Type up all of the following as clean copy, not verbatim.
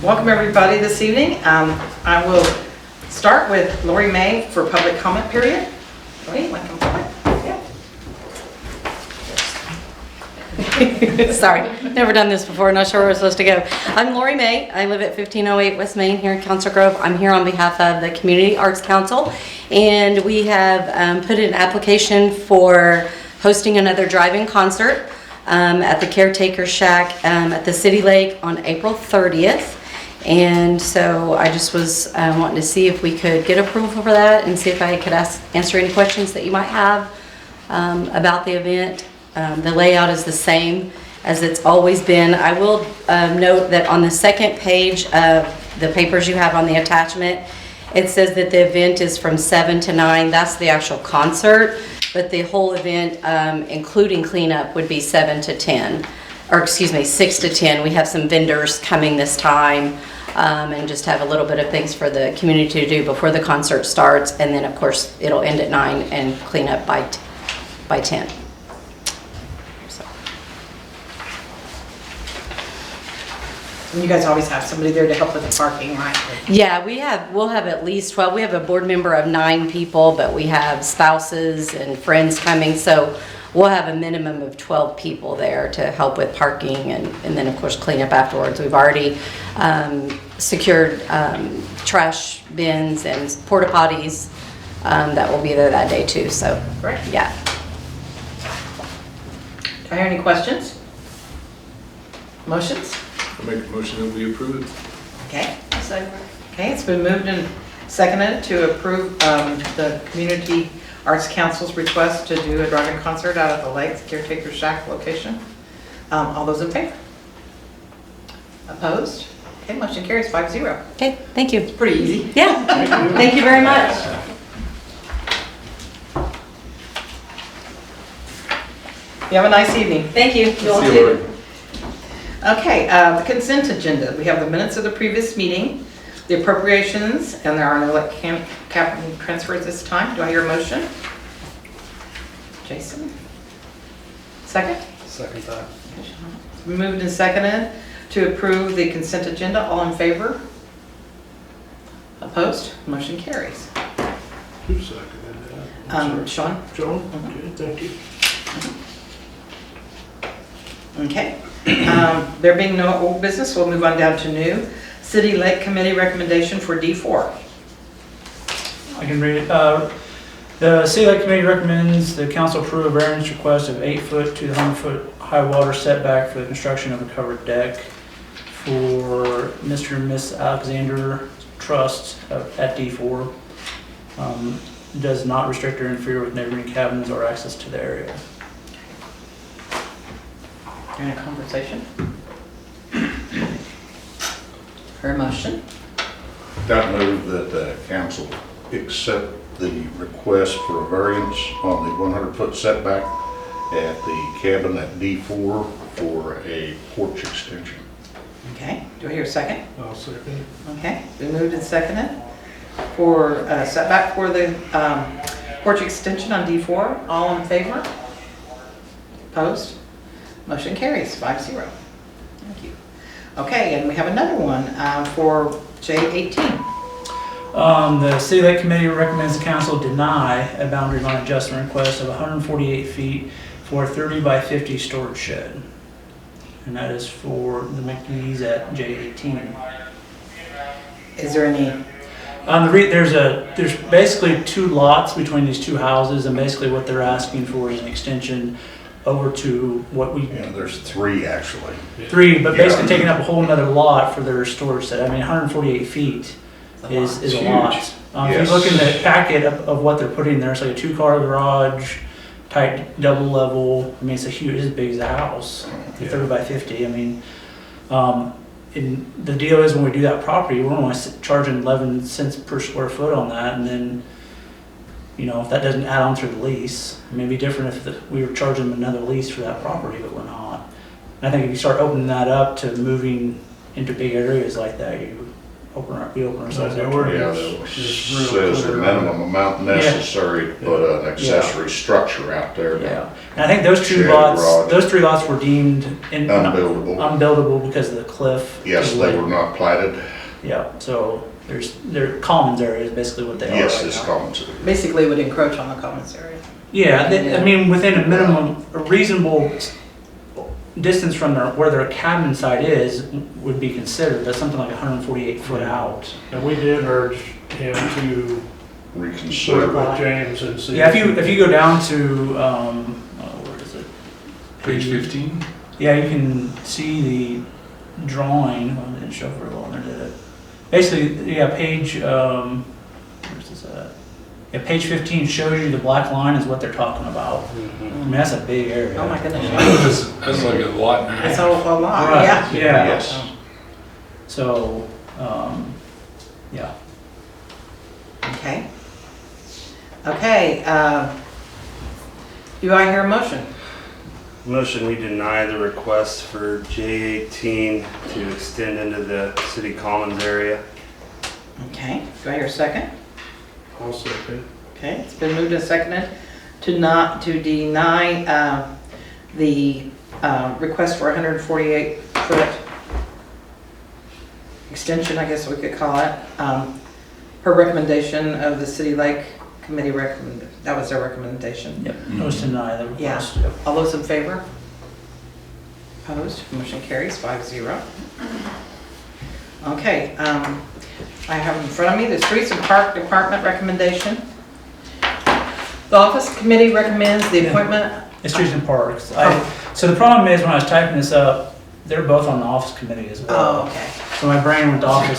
Welcome everybody this evening. I will start with Lori May for public comment period. Lori, want to come forward? Yeah. Sorry, never done this before, not sure where we're supposed to go. I'm Lori May. I live at 1508 West Main here in Council Grove. I'm here on behalf of the Community Arts Council, and we have put in an application for hosting another drive-in concert at the Caretaker Shack at the City Lake on April 30th. And so I just was wanting to see if we could get approval for that and see if I could answer any questions that you might have about the event. The layout is the same as it's always been. I will note that on the second page of the papers you have on the attachment, it says that the event is from 7 to 9. That's the actual concert, but the whole event, including cleanup, would be 7 to 10. Or excuse me, 6 to 10. We have some vendors coming this time and just have a little bit of things for the community to do before the concert starts. And then, of course, it'll end at 9 and clean up by 10. So. And you guys always have somebody there to help with the parking, right? Yeah, we'll have at least 12. We have a board member of 9 people, but we have spouses and friends coming. So we'll have a minimum of 12 people there to help with parking and then, of course, clean up afterwards. We've already secured trash bins and porta potties that will be there that day too. So, Great. Yeah. Do I hear any questions? Motions? I make a motion that we approve it. Okay. Okay, it's been moved and seconded to approve the Community Arts Council's request to do a drive-in concert out at the Lakes Caretaker Shack location. All those in favor? Opposed? Okay, motion carries 5-0. Okay, thank you. Pretty easy. Yeah, thank you very much. You have a nice evening. Thank you. See you, Lori. Okay, the consent agenda. We have the minutes of the previous meeting, the appropriations, and there are no capital transfers this time. Do I hear a motion? Jason? Second? Second that. Moved and seconded to approve the consent agenda. All in favor? Opposed? Motion carries. Who seconded that? Sean? Joan? Okay, thank you. Okay. There being no old business, we'll move on down to new. City Lake Committee recommendation for D4. I can read it. The City Lake Committee recommends the council approve a variance request of 8 foot to the 100-foot high water setback for the construction of a covered deck for Mr. and Miss Alexander Trust at D4. Does not restrict or interfere with neighboring cabins or access to the area. Any conversation? Her motion? That move that the council accept the request for a variance on the 100-foot setback at the cabin at D4 for a porch extension. Okay, do I hear a second? I'll second. Okay, been moved and seconded for setback for the porch extension on D4. All in favor? Opposed? Motion carries 5-0. Thank you. Okay, and we have another one for J18. The City Lake Committee recommends the council deny a boundary line adjustment request of 148 feet for a 30 by 50 storage shed. And that is for the McGee's at J18. Is there any? There's basically 2 lots between these 2 houses, and basically what they're asking for is an extension over to what we Yeah, there's 3 actually. 3, but basically Yeah. taking up a whole nother lot for their storage set. I mean, 148 feet is a Huge. lot. If Yes. you look in the packet of what they're putting there, it's like a 2-car garage, tight double level. I mean, it's as big as a house, 30 by 50. I mean, and the deal is when we do that property, we're only charging 11 cents per square foot on that, and then, you know, if that doesn't add on through the lease, it may be different if we were charging them another lease for that property, but we're not. And I think if you start opening that up to moving into big areas like that, you we open ourselves The up. to ordinance Yeah, is it real says the clear on minimum amount necessary to put an accessory structure out there. Yeah, and I think those two Shed, lots, garage. those 3 lots were deemed Unbuildable. unbuildable because of the cliff. Yes, they were not platted. Yeah, so they're commons areas, basically what they are Yes, right it's now. common to. Basically would encroach on the commons area. Yeah, Yeah. I mean, within a minimum, a reasonable distance from where their cabin site is would be considered, that's something like 148 foot out. And we did urge him to Reconsider. work with James and see. Yeah, if you go down to, where is it? Page 15? Yeah, you can see the drawing, well, I didn't show very well, there did it. Basically, yeah, page, where's this at? Yeah, page 15 shows you the black line is what they're talking about. I mean, that's a big area. Oh my goodness. That's like a lot and a That's half. a lot, Right, yeah. yeah. Yes. So, yeah. Okay. Okay, do I hear a motion? Motion, we deny the request for J18 to extend into the city commons area. Okay, do I hear a second? I'll second. Okay, it's been moved and seconded to deny the request for 148-foot extension, I guess we could call it, per recommendation of the City Lake Committee that was their recommendation. Yep, I was deny the Yeah, request. all those in favor? Opposed, motion carries 5-0. Okay, I have in front of me the Streets and Park Department recommendation. The Office Committee recommends the appointment. It's Streets and Parks. So the problem is when I was typing this up, they're both on the office committee as well. Oh, okay. So my brain went to office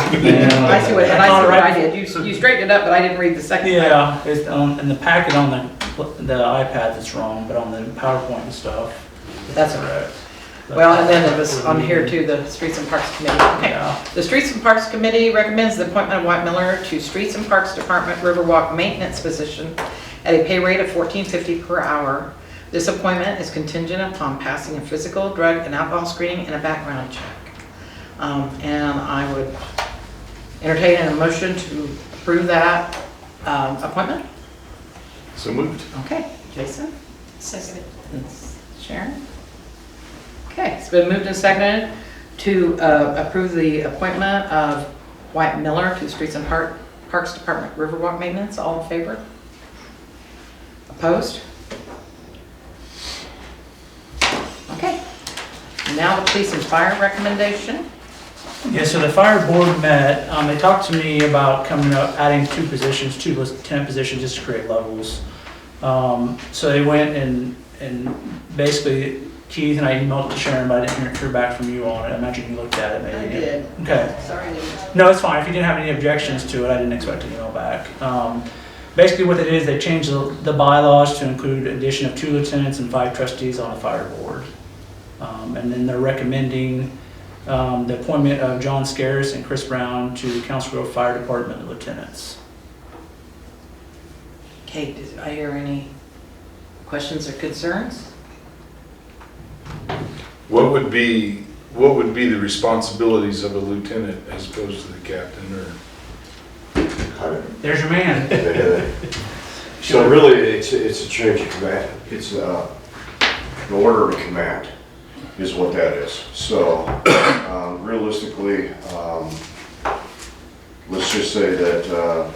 committee. I see what I Yeah. did. You straightened it up, but I didn't read the second thing. Yeah, it's in the packet on the iPad it's wrong, but on the PowerPoint and stuff. That's it's correct. Well, and then it was on here too, the Streets and Parks Committee. Okay. Yeah. The Streets and Parks Committee recommends the appointment of White Miller to Streets and Parks Department Riverwalk Maintenance position at a pay rate of $14.50 per hour. This appointment is contingent upon passing a physical, drug, and alcohol screening and a background check. And I would entertain a motion to approve that appointment. So moved. Okay, Jason? Second. Sharon? Okay, it's been moved and seconded to approve the appointment of White Miller to Streets and Parks Department Riverwalk Maintenance. All in favor? Opposed? Okay. Now the police and fire recommendation. Yeah, so the fire board met, they talked to me about coming up, adding 2 positions, 2 lieutenant positions just to create levels. So they went and basically Keith and I emailed it to Sharon, but I didn't hear back from you on it. I imagine you looked at it maybe. I did. Okay. Sorry. No, it's fine. If you didn't have any objections to it, I didn't expect an email back. Basically what it is, they changed the bylaws to include addition of 2 lieutenants and 5 trustees on the fire board. And then they're recommending the appointment of John Scaris and Chris Brown to the Council Grove Fire Department lieutenants. Kate, did I hear any questions or concerns? What would be the responsibilities of a lieutenant as opposed to the captain or? There's your man. So really, it's a change of command. It's an order of command is what that is. So realistically, let's just say that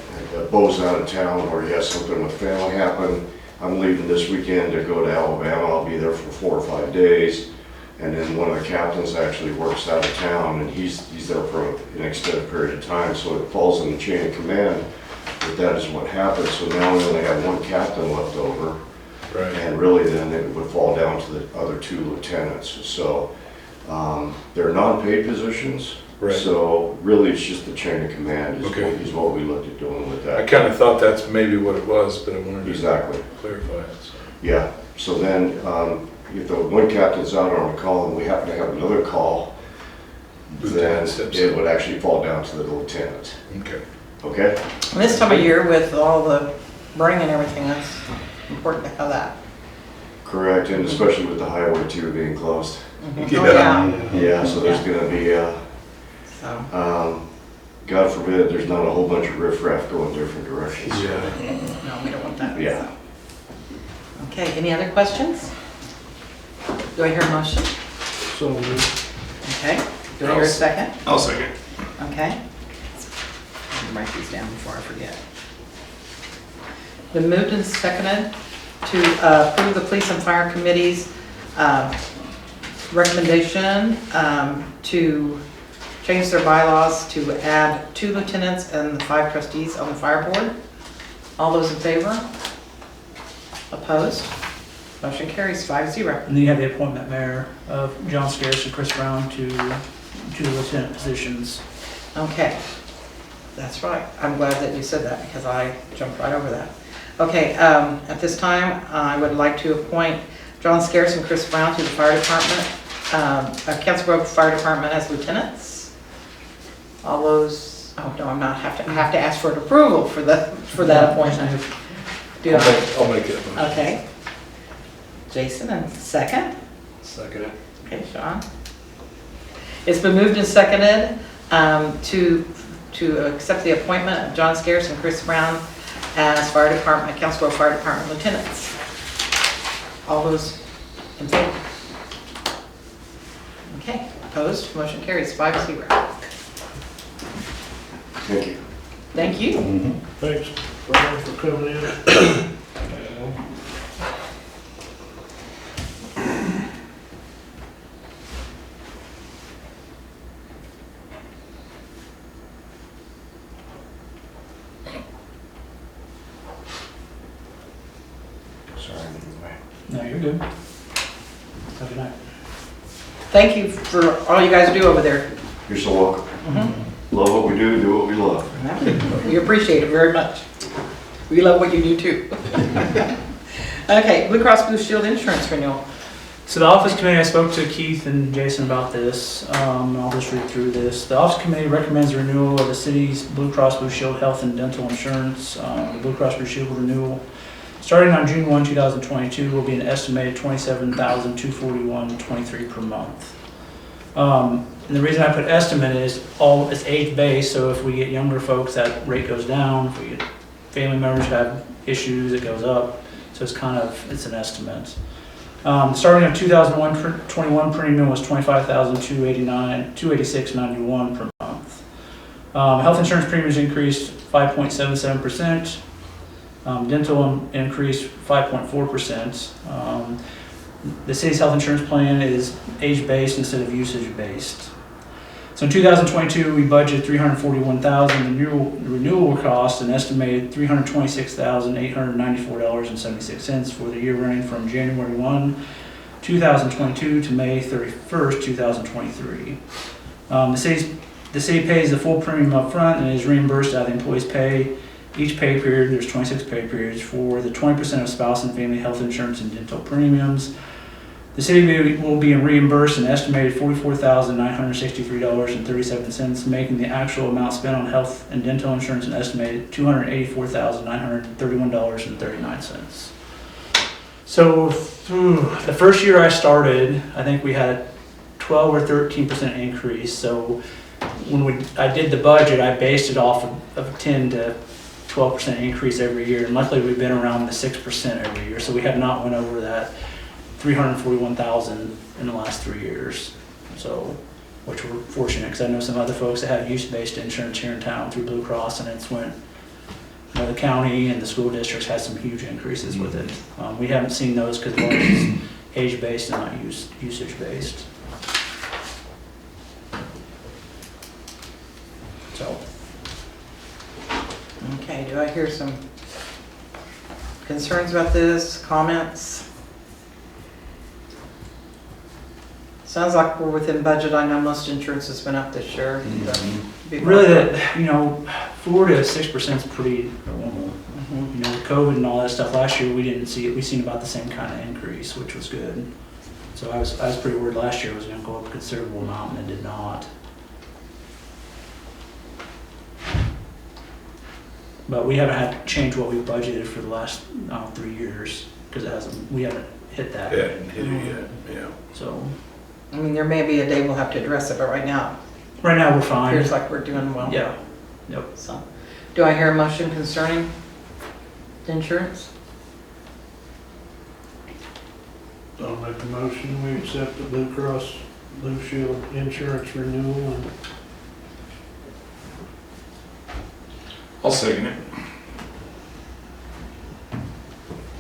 Bo's out of town or he has something with family happen. I'm leaving this weekend to go to Alabama. I'll be there for 4 or 5 days. And then one of the captains actually works out of town and he's there for an extended period of time. So it falls in the chain of command that is what happened. So now we only have 1 captain left over. Right. And really then it would fall down to the other 2 lieutenants. So they're non-paid positions. Right. So really it's just the chain of command Okay. is what we looked at doing with I that. kind of thought that's maybe what it was, but I wanted to Exactly. clarify it. So. Yeah. So then if the 1 captain's out on a call and we happen to have another call, then Lieutenant steps it in. would actually fall down to the lieutenant. Okay. Okay? And this time of year with all the burning and everything, that's important to have that. Correct. And especially with the Highway 2 being closed. Oh, yeah. Yeah. So there's going to be So, God forbid, there's not a whole bunch of riffraff going different directions. Yeah. No, we don't want that. Yeah. Okay, any other questions? Do I hear a motion? So moved. Okay, do I hear a second? I'll second. Okay. Let me write these down before I forget. Been moved and seconded to approve the police and fire committee's recommendation to change their bylaws to add 2 lieutenants and the 5 trustees on the fire board. All those in favor? Opposed? Motion carries 5-0. And then you have the appointment, Mayor, of John Scarce and Chris Brown to the lieutenant positions. Okay, that's right. I'm glad that you said that because I jumped right over that. Okay, at this time, I would like to appoint John Scarce and Chris Brown to the fire department, Council Grove Fire Department as lieutenants. All those, oh no, I have to ask for an approval for that appointment. Do I? I'll make it. a motion. Okay. Jason, and second? Second it. Okay, Sean. It's been moved and seconded to accept the appointment of John Scarce and Chris Brown as Fire Department, Council Grove Fire Department lieutenants. All those in favor? Okay, opposed? Motion carries 5-0. Thank you. Thank you. Thanks, Brian, for coming in. Sorry. No, you're good. Have a good night. Thank you for all you guys do over there. You're so welcome. Mhm. Love what we do what we love. We appreciate it very much. We love what you do too. Okay, Blue Cross Blue Shield insurance renewal. So the office committee, I spoke to Keith and Jason about this. I'll just read through this. The office committee recommends renewal of the city's Blue Cross Blue Shield health and dental insurance. The Blue Cross Blue Shield renewal, starting on June 1, 2022, will be an estimated $27,241.23 per month. And the reason I put estimate is it's age-based, so if we get younger folks, that rate goes down. If we get family members who have issues, it goes up. So it's an estimate. Starting in 2021 premium was $25,286.91 per month. Health insurance premiums increased 5.77%. Dental increased 5.4%. The city's health insurance plan is age-based instead of usage-based. So in 2022, we budgeted $341,000. The renewal will cost an estimated $326,894.76 for the year running from January 1, 2022 to May 31st, 2023. The city pays the full premium up front and is reimbursed out of the employee's pay. Each pay period, there's 26 pay periods for the 20% of spouse and family health insurance and dental premiums. The city will be reimbursed an estimated $44,963.37, making the actual amount spent on health and dental insurance an estimated $284,931.39. So through the first year I started, I think we had a 12 or 13% increase. So when I did the budget, I based it off of a 10 to 12% increase every year, and luckily we've been around the 6% every year, so we have not went over that $341,000 in the last 3 years. So, which we're fortunate, because I know some other folks that have use-based insurance here in town through Blue Cross, and it's went, the county and the school districts had some huge increases with it. We haven't seen those because it's age-based and not usage-based. So. Okay, do I hear some concerns about this, comments? Sounds like we're within budget. I know most insurance has been up this year. Really, 4 to 6% is pretty normal. Mhm. With COVID and all that stuff last year, we didn't see it. We seen about the same kind of increase, which was good. So I was pretty worried last year it was going to go up a considerable amount, and it did not. But we haven't had to change what we budgeted for the last 3 years because we haven't hit that. Yeah, hit it yet, yeah. So I mean, there may be a day we'll have to address it, but right now, right now we're it fine. appears like we're doing well. Yeah, Yep. So, do I hear a motion concerning the insurance? I'll make a motion, we accept the Blue Cross Blue Shield insurance renewal and I'll second it.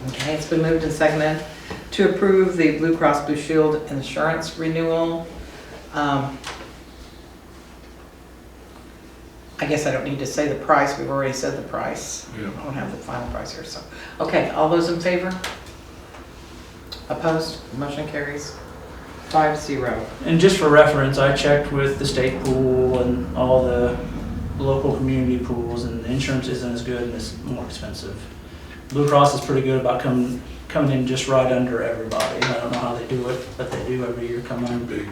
Okay, it's been moved and seconded to approve the Blue Cross Blue Shield insurance renewal. I guess I don't need to say the price, we've already said the price. Yeah. I don't have the final price here, so. Okay, all those in favor? Opposed? Motion carries 5-0. And just for reference, I checked with the state pool and all the local community pools, and the insurance isn't as good and it's more expensive. Blue Cross is pretty good about coming in just right under everybody. I don't know how they do it, but they do every year come Big.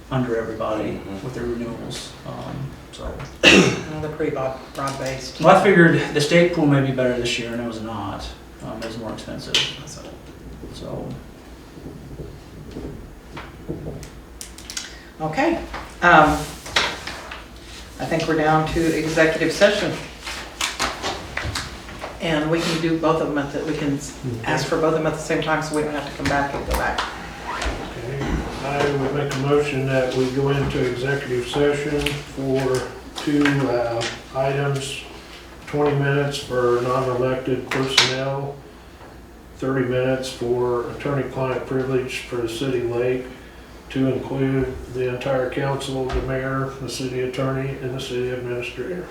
under everybody with their renewals. So, Well, they're pretty broad-based. well, I figured the state pool may be better this year, and it was not. It was more expensive. So, Okay. I think we're down to executive session. And we can do both of them we can ask for both of them at the same time, so we don't have to come back and go back. okay. I would make a motion that we go into executive session for two items, 20 minutes for non-elected personnel, 30 minutes for attorney-client privilege for the city lake, to include the entire council, the mayor, the city attorney, and the city administrator.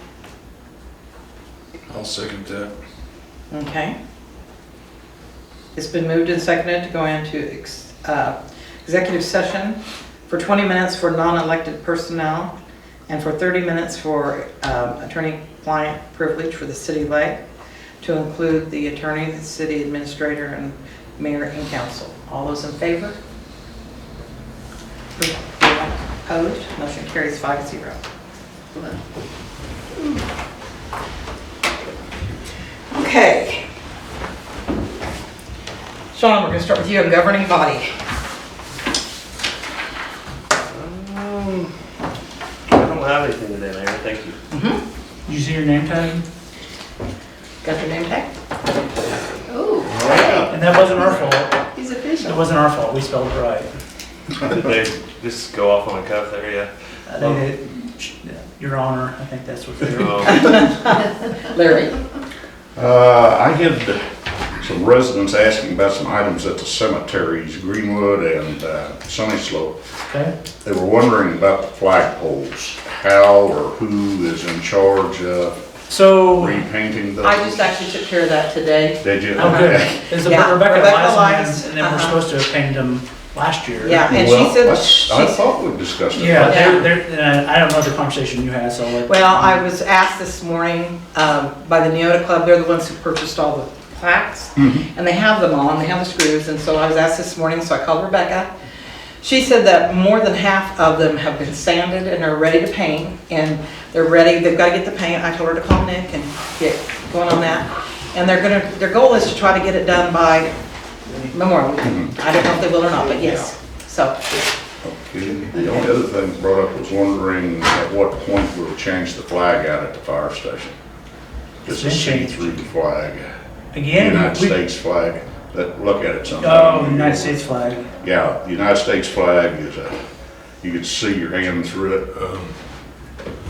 I'll second that. Okay. It's been moved and seconded to go into executive session for 20 minutes for non-elected personnel and for 30 minutes for attorney-client privilege for the city lake, to include the attorney, the city administrator, and mayor and council. All those in favor? Opposed? Motion carries 5-0. Okay. Sean, we're going to start with you, a governing body. I don't have anything today, Mayor, thank you. did you see your name tag? Got your name tag? Oh, And that wasn't our fault. he's It official. wasn't our fault. We spelled it right. Did they just go off on a cuff there, yeah? They did. Your Honor, I think that's what they were. Larry? I had some residents asking about some items at the cemeteries, Greenwood and Sunny Slope. Okay. They were wondering about the flagpoles, how or who is in charge of So, repainting those? I just actually took care of that today. Did you? okay. Is Yeah, Rebecca Rebecca Lies, Lies, and then we're supposed to have painted them last year. Yeah, and Well, she said, I thought we discussed it. Yeah, Yeah. I don't know the conversation you had, so like. well, I was asked this morning by the Neota Club, they're the ones who purchased all the plaques, and they have them on, they have the screws, and so I was asked this morning, so I called Rebecca. She said that more than half of them have been sanded and are ready to paint, and they're ready, they've got to get the paint. I told her to call Nick and get going on that. And their goal is to try to get it done by Memorial Weekend. I don't know if they will or not, but yes, so. Okay. The only other thing brought up was wondering at what point we'll change the flag out at the fire station. Just to It's been see changed. through the flag, Again, United we- States flag, look at it sometime. Oh, United States flag. Yeah, the United States flag is you can see your hand through it,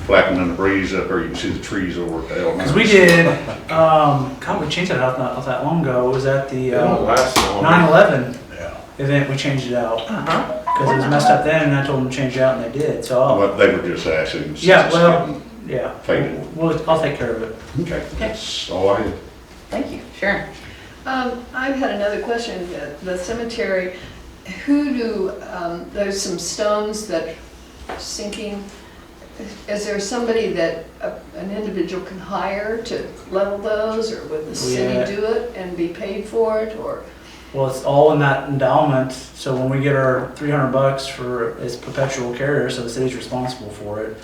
flapping in the breeze up there, you can see the trees over at the L. Because we did, God, we changed that out not that long ago. It was at the It don't last long. 9/11 Yeah. event, we changed it out. Uh-huh. Because it was messed up then, and I told them to change it out, and they did, so I'll, But they were just asking. since yeah, it's well, getting yeah. faded. I'll take care of it. Okay, that's all I had. Thank you. Sharon? I've had another question. The cemetery, who do, there's some stones that are sinking. Is there somebody that an individual can hire to level those, or would the city Yeah. do it and be paid for it, or? Well, it's all in that endowment, so when we get our $300 for, it's perpetual carrier, so the city's responsible for it.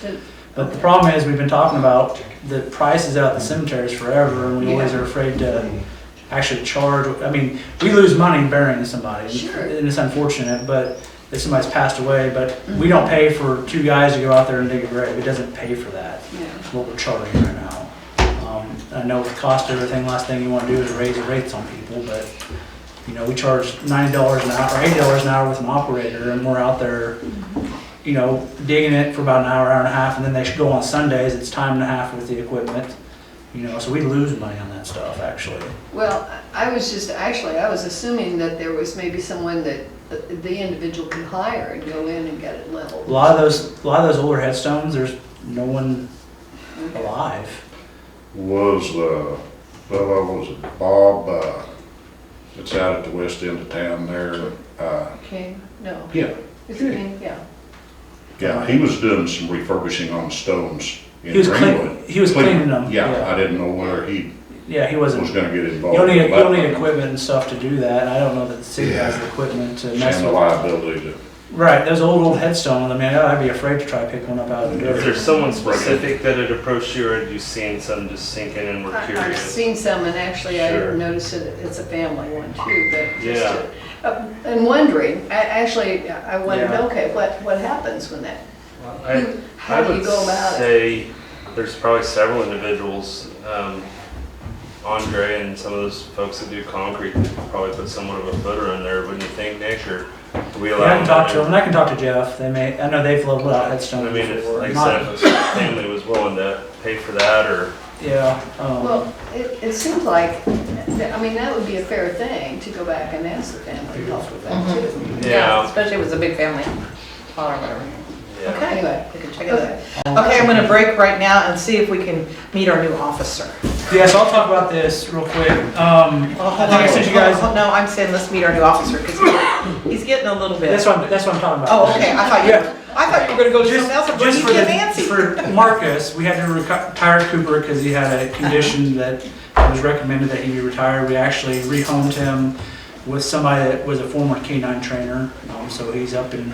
But the problem is, we've been talking about the prices out at the cemeteries forever, and we always are afraid to actually charge. I mean, we lose money burying somebody, Sure. and it's unfortunate, but if somebody's passed away, but we don't pay for 2 guys to go out there and dig a grave. It doesn't pay for that. Yeah. That's what we're charging right now. I know with the cost of everything, last thing you want to do is raise the rates on people, but, you know, we charge $90 an hour, or $80 an hour with an operator, and we're out there, you know, digging it for about an hour, hour and a half, and then they should go on Sundays, it's time and a half with the equipment, you know, so we lose money on that stuff, actually. Well, I was assuming that there was maybe someone that the individual could hire and go in and get it leveled. A lot of those older headstones, there's no one alive. Was, was it Bob, it's out at the west end of town there, King? No. yeah. Is it King? Yeah. Yeah, he was doing some refurbishing on stones in He was Greenwood. he was cleaning them. Yeah, I didn't know whether he Yeah, he was wasn't. gonna get involved. You'll need, with you'll need that. equipment and stuff to do that. I don't know that the city has the equipment to mess And the with. liability to, Right, those old headstones, I mean, I'd be afraid to try to pick one up out of the Is dirt. there someone specific that had approached you, or had you seen some just sinking and were I've curious? seen some, and actually I Sure. noticed that it's a family one too, but just, Yeah. and wondering, I wondered, Yeah. okay, what happens when that, how I do you would go about it? say there's probably several individuals, Andre and some of those folks that do concrete, that probably put somewhat of a footer in there, wouldn't you think, Nick, or do we Yeah, allow I them can talk to to? them, and I can talk to Jeff. They may, I know they've leveled out I headstones mean, if, before. like I Not- said, if a family was willing to pay for that, or, Yeah, Well, it seems like, I mean, that would be a fair thing to go back and ask the family to help with that too. yeah, Especially if it was a big family, or whatever. yeah. Okay, Anyway. we can check it out. Okay, I'm gonna break right now and see if we can meet our new officer. yeah, so I'll talk about this real quick. I think I sent you guys, No, I'm saying let's meet our new officer, because he's getting a little bit. that's what I'm talking about. Oh, okay, I thought you were gonna go to something else and bring Just you for Kim the, Nancy. for Marcus, we had to retire Cooper because he had a condition that it was recommended that he be retired. We actually rehomed him with somebody that was a former canine trainer. So he's up in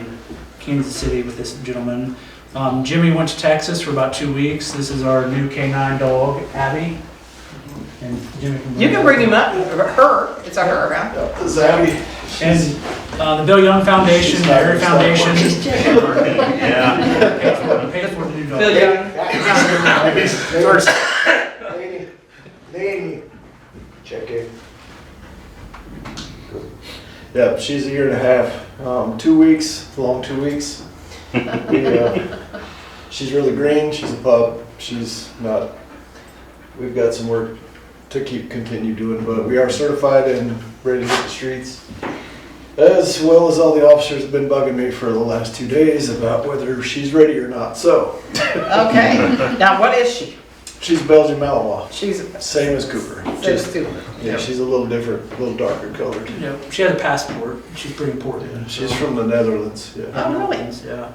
Kansas City with this gentleman. Jimmy went to Texas for about 2 weeks. This is our new canine dog, Abby. And Jimmy You can bring him up, her, it's a her, huh? Zabby. And the Bill Young Foundation, the Area Foundation. Yeah. Paid for the new dog. Bill Young. First, Danny. Check in. Yeah, she's a year and a half. 2 weeks, long 2 weeks. She's really green. She's a pup. She's not. We've got some work to continue doing, but we are certified and ready to hit the streets. As well as all the officers have been bugging me for the last 2 days about whether she's ready or not. So, Okay, now what is she? she's Belgian Malinois, She's same as Cooper. just stupid. Yeah, she's a little different, a little darker colored. you know, she has a passport. She's pretty important. Yeah, she's from the Netherlands. Yeah. Oh, really? Yeah.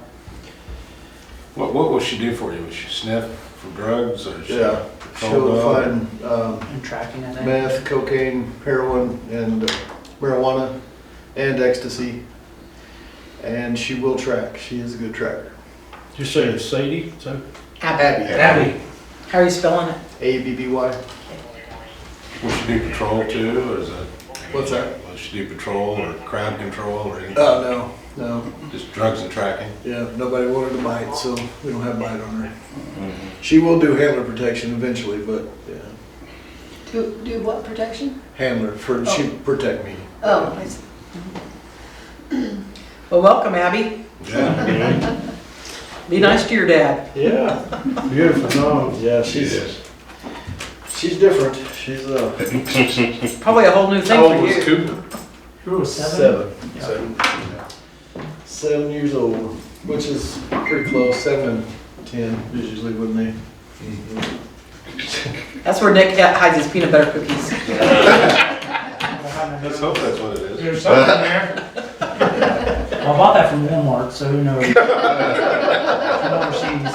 What will she do for you? Will she sniff for drugs or? Yeah. She'll find And tracking, I think. meth, cocaine, heroin, and marijuana, and ecstasy. And she will track. She is a good tracker. You say it's Sadie, so? Abby. Abby. How are you spelling it? ABBY. Will she do patrol too, or is that? What's that? Will she do patrol or crowd control or anything? Oh, no. Just drugs and tracking? Yeah, nobody wanted to bite, so we don't have bite on her. She will do handler protection eventually, but yeah. Do what protection? Handler, she protect me. Oh, I see. Well, welcome, Abby. Yeah. Be nice to your dad. Yeah. Beautiful dog. Yeah, she's different. She's Probably a whole new thing How old for was you. Cooper? Who was 7? 7. 7 years old, which is pretty close. 7 and 10 is usually with me. That's where Nick hides his peanut butter cookies. Let's hope that's what it is. There's something there. Well, I bought that from Walmart, so who knows? From overseas.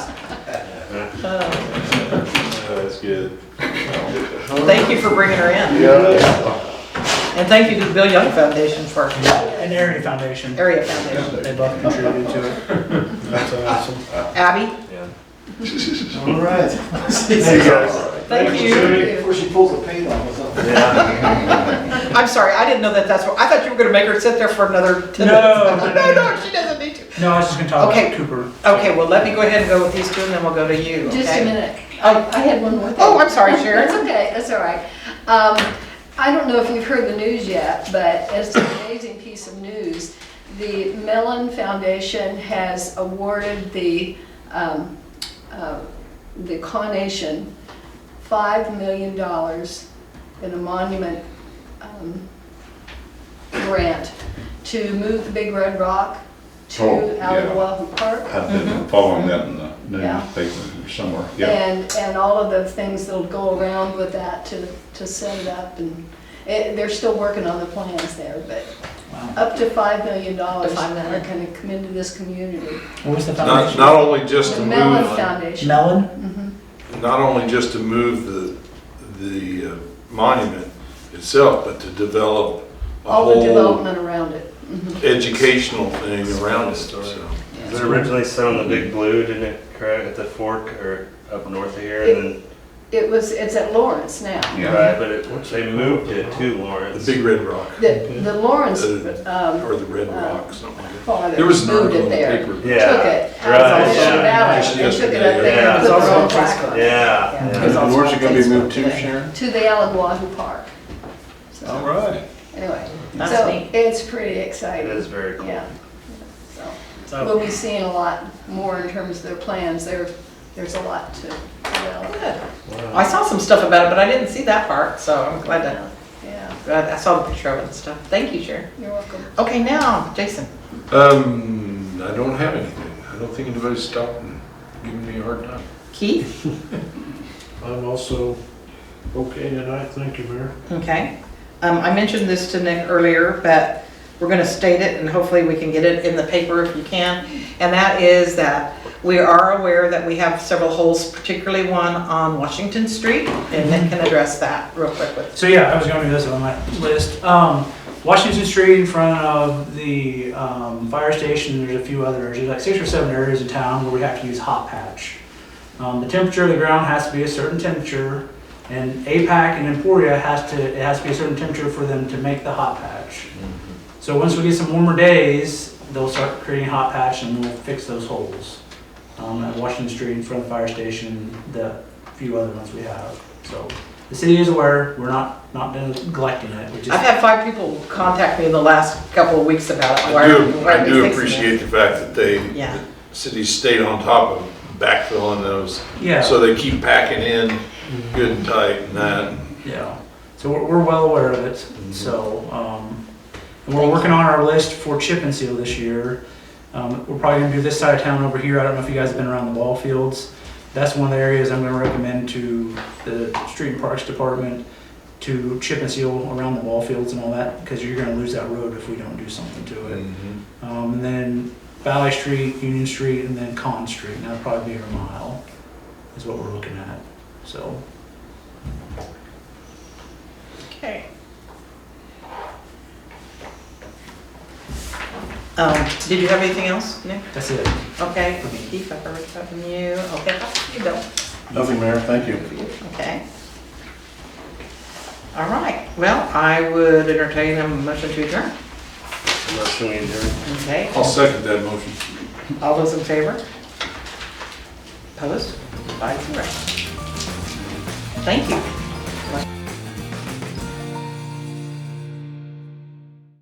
That's good. Thank you for bringing her in. And thank you to the Bill Young Foundation for And Area Foundation. Area Foundation. They both contributed to it. That's awesome. Abby, All right. thank you. Before she pulls the paint off, Yeah. I'm sorry, I didn't know that that's what, I thought you were gonna make her sit there for another 10 No. minutes. No, she doesn't need to. No, I was just gonna talk Okay. about Cooper. Okay, well, let me go ahead and go with these two, and then we'll go to you, okay? Just a minute. I had one more thing. Oh, I'm sorry, Sharon. That's okay, that's all right. I don't know if you've heard the news yet, but it's an amazing piece of news. The Mellon Foundation has awarded the Conation $5 million in a monument grant to move the Big Red Rock to Oh, yeah. Alawahu Park. I've been following that in the Yeah. newspaper somewhere, yeah. And all of the things that'll go around with that to set it up, and they're still working on the plans there, but Wow. up to $5 million $5 are million. gonna come into this community. What was the Not, foundation? not only just The to Mellon move, Foundation. Mellon? not only just to move the monument itself, but to develop a All the whole development around it. Mhm. educational thing around it, so. It was originally set on the Big Blue, didn't it, correct, at the fork or up north of here, and It's at Lawrence now. then, Yeah. right, but they moved it to The Lawrence. Big Red Rock, The Lawrence or the Red Rock, something like that. father There was an moved article it in the there. paper. Yeah. Took it out Right, of the yeah. valley and took it up Yesterday, there yeah. and put There's their also own a place plaque on it. Yeah, There's yeah. also Where's it gonna be Facebook moved to, today. Sharon? To the Alawahu Park. So, All right. anyway, That's so neat. it's pretty It exciting. is very cool. Yeah. So we'll be seeing a lot more in terms of their plans. There's a lot to develop. Good. I saw some stuff about it, but I didn't see that part, so I'm glad Yeah, I saw the picture of it and stuff. Thank you, Sharon. you're welcome. Okay, now, Jason. I don't have anything. I don't think anybody's stopped and given me a hard time. Keith? I'm also okay tonight, thank you, Mayor. Okay. I mentioned this to Nick earlier, but we're gonna state it and hopefully we can get it in the paper if you can. And that is that we are aware that we have several holes, particularly one on Washington Street, and Nick can address that real quick with. So yeah, I was going to do this on my list. Washington Street in front of the fire station, there's a few others. There's like 6 or 7 areas in town where we have to use hot patch. The temperature of the ground has to be a certain temperature, and APAC and Emporia it has to be a certain temperature for them to make the hot patch. So once we get some warmer days, they'll start creating hot patch and we'll fix those holes. At Washington Street in front of the fire station, the few other ones we have. So the city is aware, we're not neglecting it. We just- I've had 5 people contact me in the last couple of weeks about it. Why I are do they fixing appreciate it? the fact that Yeah. the city stayed on top of backfilling those. Yeah. So they keep packing in good and tight and that. Yeah, so we're well aware of it, so, and we're working on our list for chip and seal this year. We're probably gonna do this side of town over here, I don't know if you guys have been around the ball fields. That's one of the areas I'm gonna recommend to the Street and Parks Department to chip and seal around the ball fields and all that, because you're gonna lose that road if we don't do something to it. And then Valley Street, Union Street, and then Con Street, and that'll probably be a mile, is what we're looking at, so. Okay. Did you have anything else, Nick? That's it. Okay, Keith, I've heard that from you. Okay, you Bill. Nothing, Mayor, thank you. Okay. All right, well, I would entertain a motion to adjourn. Motion we adjourn. Okay, I'll second that motion. all those in favor? Opposed? 5-0. Thank you.